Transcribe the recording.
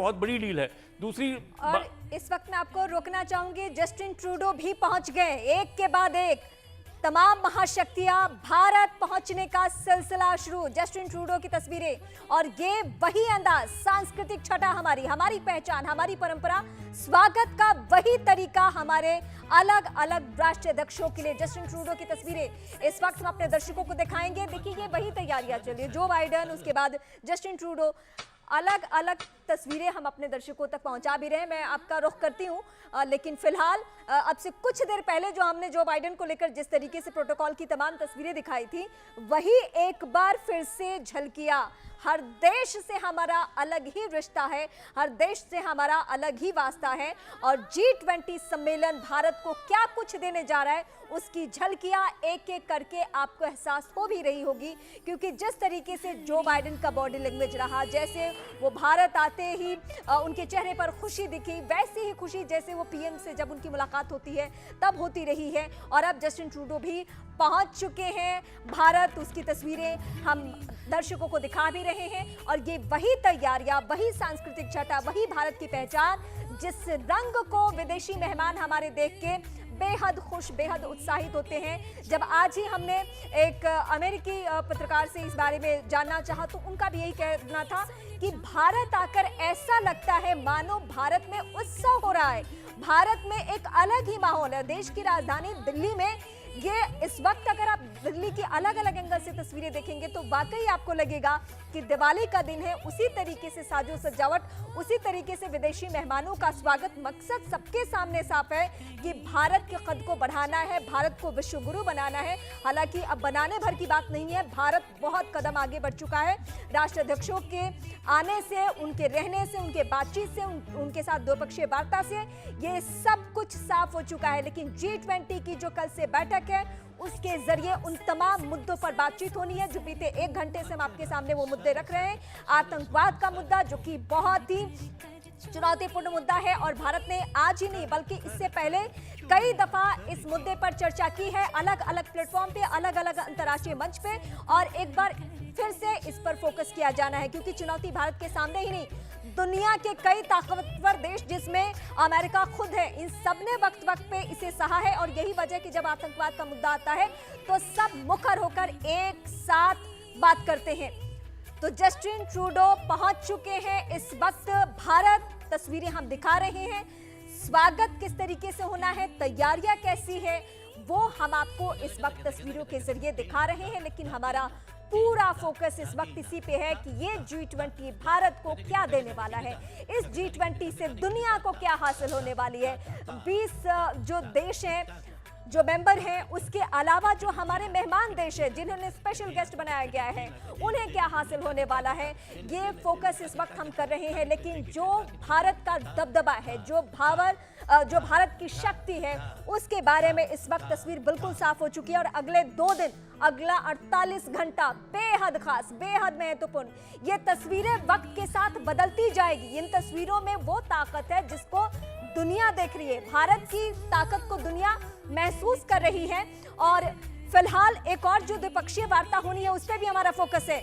बहुत बड़ी डील है। दूसरी और इस वक्त मैं आपको रोकना चाहूंगी, जस्टिन ट्रूडो भी पहुंच गए, एक के बाद एक तमाम महाशक्तियां भारत पहुंचने का सिलसिला शुरू। जस्टिन ट्रूडो की तस्वीरें और ये वही अंदाज, सांस्कृतिक छटा हमारी पहचान, हमारी परंपरा, स्वागत का वही तरीका हमारे अलग अलग राष्ट्रीय अध्यक्षों के लिए। जस्टिन ट्रूडो की तस्वीरें इस वक्त हम अपने दर्शकों को दिखाएंगे। देखिए ये वही तैयारियां चल रही है, जो बाइडेन, उसके बाद जस्टिन ट्रूडो, अलग अलग तस्वीरें हम अपने दर्शकों तक पहुंचा भी रहे हैं। मैं आपका रुख करती हूं, लेकिन फिलहाल अब से कुछ देर पहले जो हमने जो बाइडेन को लेकर जिस तरीके से प्रोटोकॉल की तमाम तस्वीरें दिखाई थी, वही एक बार फिर से झलकियां। हर देश से हमारा अलग ही रिश्ता है, हर देश से हमारा अलग ही वास्ता है, और G20 सम्मेलन भारत को क्या कुछ देने जा रहा है उसकी झलकियां एक एक करके आपको एहसास हो भी रही होगी। क्योंकि जिस तरीके से जो बाइडेन का बॉडी लैंग्वेज रहा, जैसे वो भारत आते ही उनके चेहरे पर खुशी दिखी, वैसी ही खुशी जैसे वो पीएम से जब उनकी मुलाकात होती है तब होती रही है। और अब जस्टिन ट्रूडो भी पहुंच चुके हैं भारत, उसकी तस्वीरें हम दर्शकों को दिखा भी रहे हैं। और ये वही तैयारियां, वही सांस्कृतिक छटा, वही भारत की पहचान, जिस रंग को विदेशी मेहमान हमारे देख के बेहद खुश, बेहद उत्साहित होते हैं। जब आज ही हमने एक अमेरिकी पत्रकार से इस बारे में जानना चाहा तो उनका भी यही कहना था कि भारत आकर ऐसा लगता है मानो भारत में उत्सव हो रहा है, भारत में एक अलग ही माहौल है। देश की राजधानी दिल्ली में ये इस वक्त अगर आप दिल्ली की अलग अलग एंगल से तस्वीरें देखेंगे तो वाकई आपको लगेगा कि दिवाली का दिन है। उसी तरीके से साजो सजावट, उसी तरीके से विदेशी मेहमानों का स्वागत। मकसद सबके सामने साफ है कि भारत के कद को बढ़ाना है, भारत को विश्व गुरु बनाना है। हालांकि अब बनाने भर की बात नहीं है, भारत बहुत कदम आगे बढ़ चुका है। राष्ट्राध्यक्षों के आने से, उनके रहने से, उनके बातचीत से, उनके साथ द्विपक्षीय वार्ता से ये सब कुछ साफ हो चुका है। लेकिन G20 की जो कल से बैठक है उसके जरिए उन तमाम मुद्दों पर बातचीत होनी है जो बीते एक घंटे से हम आपके सामने वो मुद्दे रख रहे हैं। आतंकवाद का मुद्दा जो कि बहुत ही चुनौतीपूर्ण मुद्दा है, और भारत ने आज ही नहीं बल्कि इससे पहले कई दफा इस मुद्दे पर चर्चा की है, अलग अलग प्लेटफॉर्म पे, अलग अलग अंतर्राष्ट्रीय मंच पे। और एक बार फिर से इस पर फोकस किया जाना है क्योंकि चुनौती भारत के सामने ही नहीं, दुनिया के कई ताकतवर देश जिसमें अमेरिका खुद है, इन सब ने वक्त वक्त पे इसे सहा है। और यही वजह कि जब आतंकवाद का मुद्दा आता है तो सब मुखर होकर एक साथ बात करते हैं। तो जस्टिन ट्रूडो पहुंच चुके हैं इस वक्त भारत, तस्वीरें हम दिखा रहे हैं। स्वागत किस तरीके से होना है, तैयारियां कैसी है, वो हम आपको इस वक्त तस्वीरों के जरिए दिखा रहे हैं। लेकिन हमारा पूरा फोकस इस वक्त इसी पे है कि ये G20 भारत को क्या देने वाला है, इस G20 से दुनिया को क्या हासिल होने वाली है। 20 जो देश हैं, जो मेंबर हैं, उसके अलावा जो हमारे मेहमान देश है जिन्होंने स्पेशल गेस्ट बनाया गया है, उन्हें क्या हासिल होने वाला है, ये फोकस इस वक्त हम कर रहे हैं। लेकिन जो भारत का दबदबा है, जो भारत की शक्ति है, उसके बारे में इस वक्त तस्वीर बिल्कुल साफ हो चुकी है। और अगले 2 दिन, अगला 48 घंटा बेहद खास, बेहद महत्वपूर्ण। ये तस्वीरें वक्त के साथ बदलती जाएगी। इन तस्वीरों में वो ताकत है जिसको दुनिया देख रही है, भारत की ताकत को दुनिया महसूस कर रही है। और फिलहाल एक और जो द्विपक्षीय वार्ता होनी है उस पर भी हमारा फोकस है।